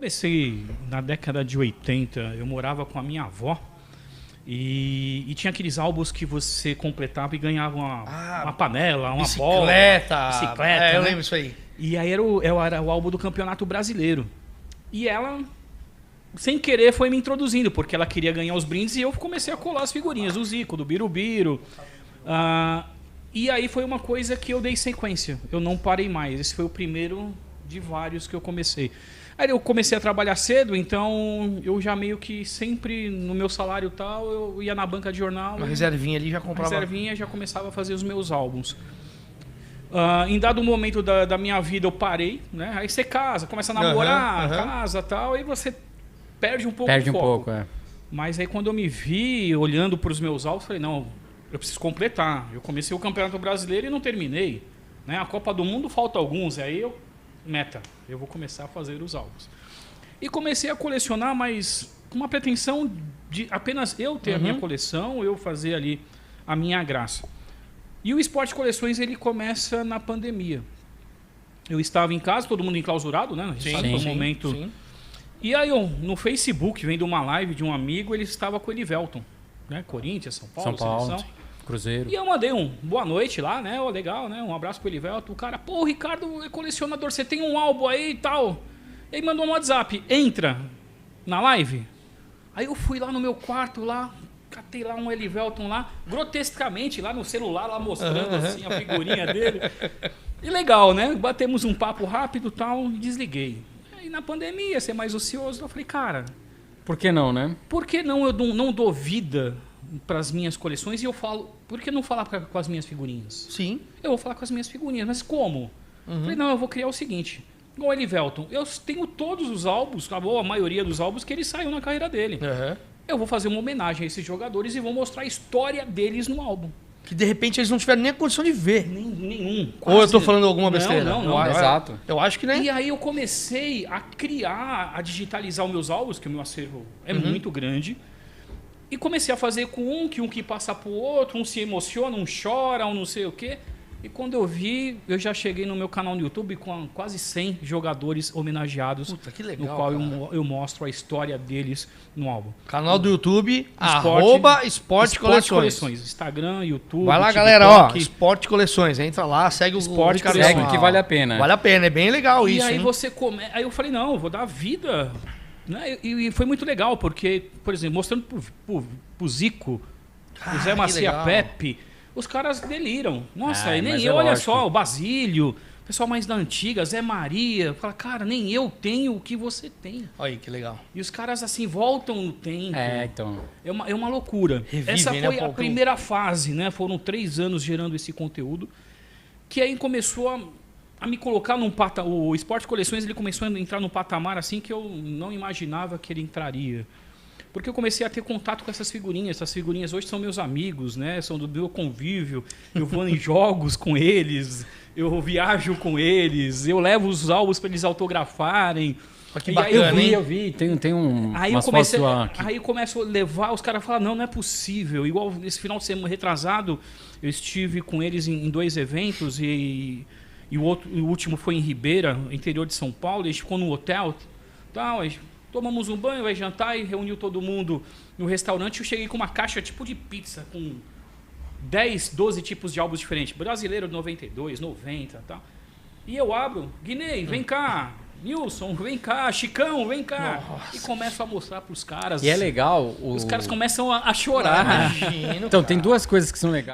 comecei na década de 80, eu morava com a minha avó e tinha aqueles álbuns que você completava e ganhava uma panela, uma bola. Bicicleta, eu né? lembro isso aí. E aí era o álbum do Campeonato Brasileiro. E ela, sem querer, foi me introduzindo, porque ela queria ganhar os brindes e eu comecei a colar as figurinhas do Zico, do Birubiru. E aí foi uma coisa que eu dei sequência. Eu não parei mais. Esse foi o primeiro de vários que eu comecei. Aí eu comecei a trabalhar cedo, então eu já meio que sempre no meu salário tal, eu ia na banca de jornal. Uma reservinha ali já comprava. Reservinha, já começava a fazer os meus álbuns. Em dado momento da minha vida eu parei, né? Aí você casa, começa a namorar, casa e tal, aí você perde um pouco o foco. Perde um pouco, é. Mas aí quando eu me vi olhando para os meus álbuns, falei, não, eu preciso completar. Eu comecei o Campeonato Brasileiro e não terminei. Né? A Copa do Mundo falta alguns, aí eu vou começar a fazer os álbuns. E comecei a colecionar, mas com uma pretensão de apenas eu ter a minha coleção, eu fazer ali a minha graça. E o Esporte Coleções, ele começa na pandemia. Eu estava em casa, todo mundo enclausurado, né? Momento. Sim. E aí no Facebook, vendo uma live de um amigo, ele estava com o Elivelton, né? Corinthians, São Paulo, seleção. Cruzeiro. E eu mandei boa noite lá, né? Legal, né? Um abraço pro Elivelton. O cara, pô, o Ricardo é colecionador, você tem um álbum aí e tal. Ele mandou no WhatsApp, entra na live. Aí eu fui lá no meu quarto, lá, catei lá um Elivelton lá, grotescamente, lá no celular, lá mostrando assim a figurinha dele. E legal, né? Batemos um papo rápido e tal, e desliguei. Aí na pandemia, ser mais ocioso, eu falei, cara... Por que não, né? Por que não eu não dou vida para as minhas coleções e eu falo... Por que não falar com as minhas figurinhas? Sim. Eu vou falar com as minhas figurinhas, mas como? Falei, não, eu vou criar o seguinte... Igual o Elivelton, eu tenho todos os álbuns, a maioria dos álbuns que ele saiu na carreira dele. Eu vou fazer uma homenagem a esses jogadores e vou mostrar a história deles no álbum. Que de repente eles não tiveram nem a condição de ver. Nenhum. Ou eu tô falando alguma besteira? Não. Exato. Eu acho que, né? E aí eu comecei a criar, a digitalizar os meus álbuns, que o meu acervo é muito grande. E comecei a fazer com um que passa pro outro, um se emociona, um chora, um não sei o quê. E quando eu vi, eu já cheguei no meu canal no YouTube com quase 100 jogadores homenageados. Puta, que legal, no qual eu mostro a história deles no álbum. Canal do YouTube, Esporte Coleções. Instagram, YouTube, vai lá, TikTok, galera, ó, Esporte Coleções. Entra lá, segue o Esporte Coleções. Segue que vale a pena. Vale a pena, é bem legal isso. E aí hein? Aí eu falei, não, eu vou dar vida. Né? E foi muito legal, porque, por exemplo, mostrando pro Zico, o Zé Macia Pepe... Os caras deliram. Nossa, nem eu, olha só, o Basílio, o pessoal mais da antiga, Zé Maria. Fala, cara, nem eu tenho o que você tem. Olha aí, que legal. E os caras, assim, voltam no tempo. Então. É uma loucura. Revivem, essa foi né, a primeira fase, né? Foram 3 anos gerando esse conteúdo. Que aí começou a me colocar num patamar... O Esporte Coleções, ele começou a entrar num patamar, assim, que eu não imaginava que ele entraria. Porque eu comecei a ter contato com essas figurinhas. Essas figurinhas hoje são meus amigos, né? São do meu convívio. Eu vou em jogos com eles, eu viajo com eles, eu levo os álbuns para eles autografarem. Que bacana, eu vi. Tem umas fotos aqui. Aí eu começo a levar, os caras falam, não é possível. Igual esse final de semana retrasado, eu estive com eles em 2 eventos e o último foi em Ribeira, interior de São Paulo. A gente ficou no hotel, tal, tomamos um banho, vai jantar e reuniu todo mundo no restaurante. Eu cheguei com uma caixa tipo de pizza, com 10, 12 tipos de álbuns diferentes. Brasileiro 92, 90 e tal. E eu abro, Guinei, vem cá. Nilson, vem cá. Chicão, vem cá. Nossa. E começo a mostrar pros caras. E é legal. Os caras começam a chorar. Imagino, então, tem 2 coisas que são legais.